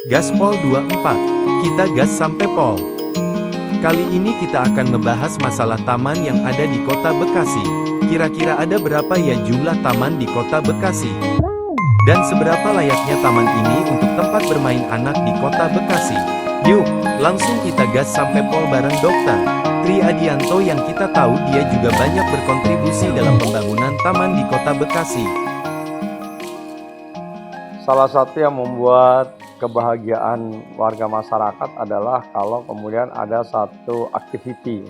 Gaspol 24. Kita gas sampai pol. Kali ini kita akan ngebahas masalah taman yang ada di Kota Bekasi. Kira-kira ada berapa ya jumlah taman di Kota Bekasi? Dan seberapa layaknya taman ini untuk tempat bermain anak di Kota Bekasi? Yuk, langsung kita gas sampai pol bareng Dr. Tri Adianto yang kita tahu dia juga banyak berkontribusi dalam pembangunan taman di Kota Bekasi. Salah satu yang membuat kebahagiaan warga masyarakat adalah kalau kemudian ada satu activity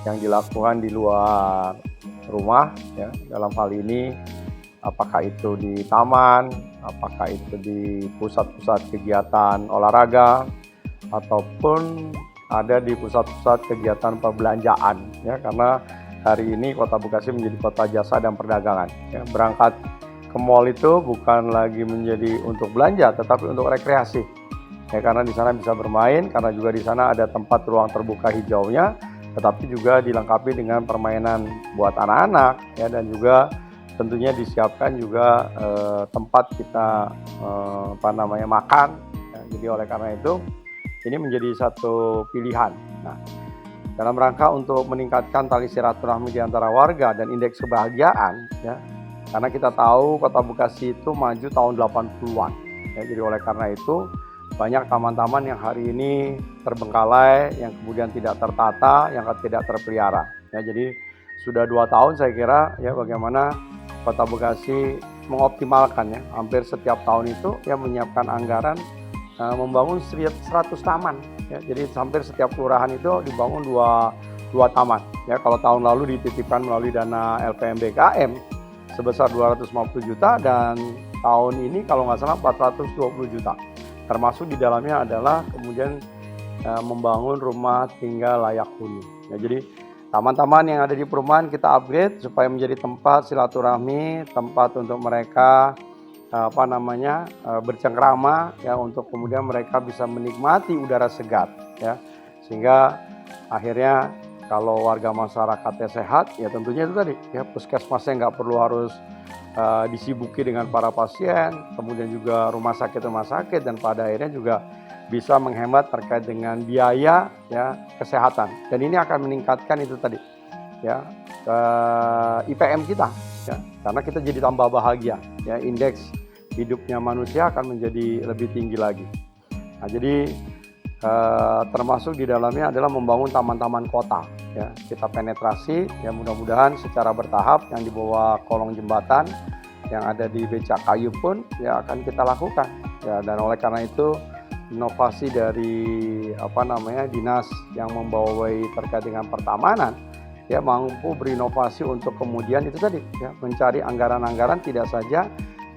yang dilakukan di luar rumah, ya, dalam hal ini apakah itu di taman, apakah itu di pusat-pusat kegiatan olahraga, ataupun ada di pusat-pusat kegiatan perbelanjaan, ya, karena hari ini Kota Bekasi menjadi kota jasa dan perdagangan, ya. Berangkat ke mall itu bukan lagi menjadi untuk belanja, tetapi untuk rekreasi, ya, karena di sana bisa bermain, karena juga di sana ada tempat ruang terbuka hijaunya, tetapi juga dilengkapi dengan permainan buat anak-anak, ya, dan juga tentunya disiapkan juga tempat kita makan, ya. Jadi oleh karena itu ini menjadi satu pilihan. Nah, dalam rangka untuk meningkatkan tali silaturahmi di antara warga dan indeks kebahagiaan, ya, karena kita tahu Kota Bekasi itu maju tahun 80-an. Ya, jadi oleh karena itu banyak taman-taman yang hari ini terbengkalai, yang kemudian tidak tertata, yang tidak terpelihara. Ya, jadi sudah 2 tahun saya kira, ya, bagaimana Kota Bekasi mengoptimalkan, ya, hampir setiap tahun itu ya menyiapkan anggaran membangun 100 taman. Ya, jadi hampir setiap kelurahan itu dibangun dua taman. Ya, kalau tahun lalu dititipkan melalui dana LPMBKM sebesar 250 juta, dan tahun ini kalau nggak salah 420 juta. Termasuk di dalamnya adalah kemudian membangun rumah tinggal layak huni. Ya, jadi taman-taman yang ada di perumahan kita upgrade supaya menjadi tempat silaturahmi, tempat untuk mereka bercengkrama, ya, untuk kemudian mereka bisa menikmati udara segar, ya, sehingga akhirnya kalau warga masyarakatnya sehat, ya tentunya itu tadi, ya, puskesmasnya nggak perlu harus disibuki dengan para pasien, kemudian juga rumah sakit, dan pada akhirnya juga bisa menghemat terkait dengan biaya, ya, kesehatan. Dan ini akan meningkatkan itu tadi, ya, IPM kita, ya, karena kita jadi tambah bahagia, ya, indeks hidupnya manusia akan menjadi lebih tinggi lagi. Nah, jadi termasuk di dalamnya adalah membangun taman-taman kota, ya, kita penetrasi, ya, mudah-mudahan secara bertahap yang di bawah kolong jembatan yang ada di becak kayu pun ya akan kita lakukan, ya, dan oleh karena itu inovasi dari dinas yang membawai terkait dengan pertamanan, ya, mampu berinovasi untuk kemudian itu tadi, ya, mencari anggaran-anggaran tidak saja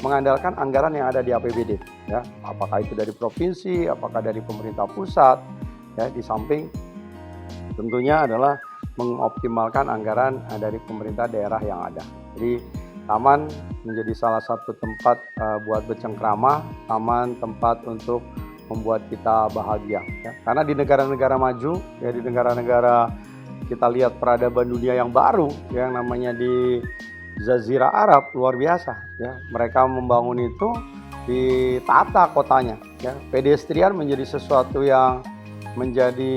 mengandalkan anggaran yang ada di APBD, ya, apakah itu dari provinsi, apakah dari pemerintah pusat, ya, di samping tentunya adalah mengoptimalkan anggaran dari pemerintah daerah yang ada. Jadi taman menjadi salah satu tempat buat bercengkrama, taman tempat untuk membuat kita bahagia, ya. Karena di negara-negara maju, ya, di negara-negara kita lihat peradaban dunia yang baru, yang namanya di Jazirah Arab, luar biasa, ya, mereka membangun itu ditata kotanya, ya, pedestrian menjadi sesuatu yang menjadi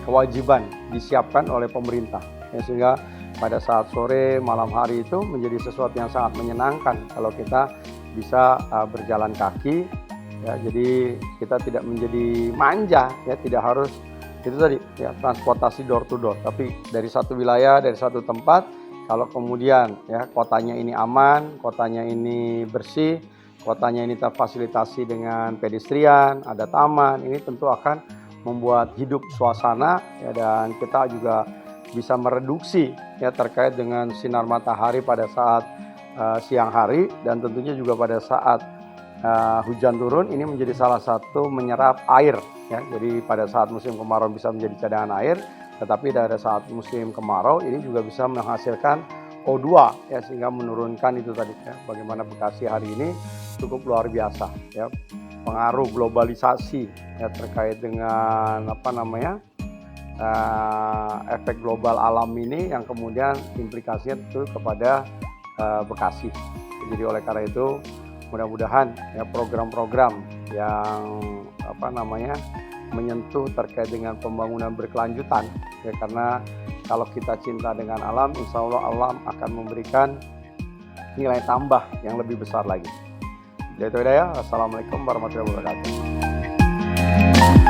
kewajiban disiapkan oleh pemerintah, ya, sehingga pada saat sore malam hari itu menjadi sesuatu yang sangat menyenangkan kalau kita bisa berjalan kaki, ya, jadi kita tidak menjadi manja, ya, tidak harus itu tadi, ya, transportasi door to door, tapi dari satu wilayah, dari satu tempat. Kalau kemudian, ya, kotanya ini aman, kotanya ini bersih, kotanya ini terfasilitasi dengan pedestrian, ada taman, ini tentu akan membuat hidup suasana, ya, dan kita juga bisa mereduksi, ya, terkait dengan sinar matahari pada saat siang hari, dan tentunya juga pada saat hujan turun ini menjadi salah satu menyerap air, ya. Jadi pada saat musim kemarau bisa menjadi cadangan air, tetapi pada saat musim kemarau ini juga bisa menghasilkan O2, ya, sehingga menurunkan itu tadi, ya, bagaimana Bekasi hari ini cukup luar biasa, ya, pengaruh globalisasi, ya, terkait dengan efek global alam ini yang kemudian implikasinya itu kepada Bekasi. Jadi oleh karena itu mudah-mudahan, ya, program-program yang menyentuh terkait dengan pembangunan berkelanjutan, ya, karena kalau kita cinta dengan alam, insya Allah alam akan memberikan nilai tambah yang lebih besar lagi. Jadi itu ya. Assalamualaikum warahmatullahi wabarakatuh.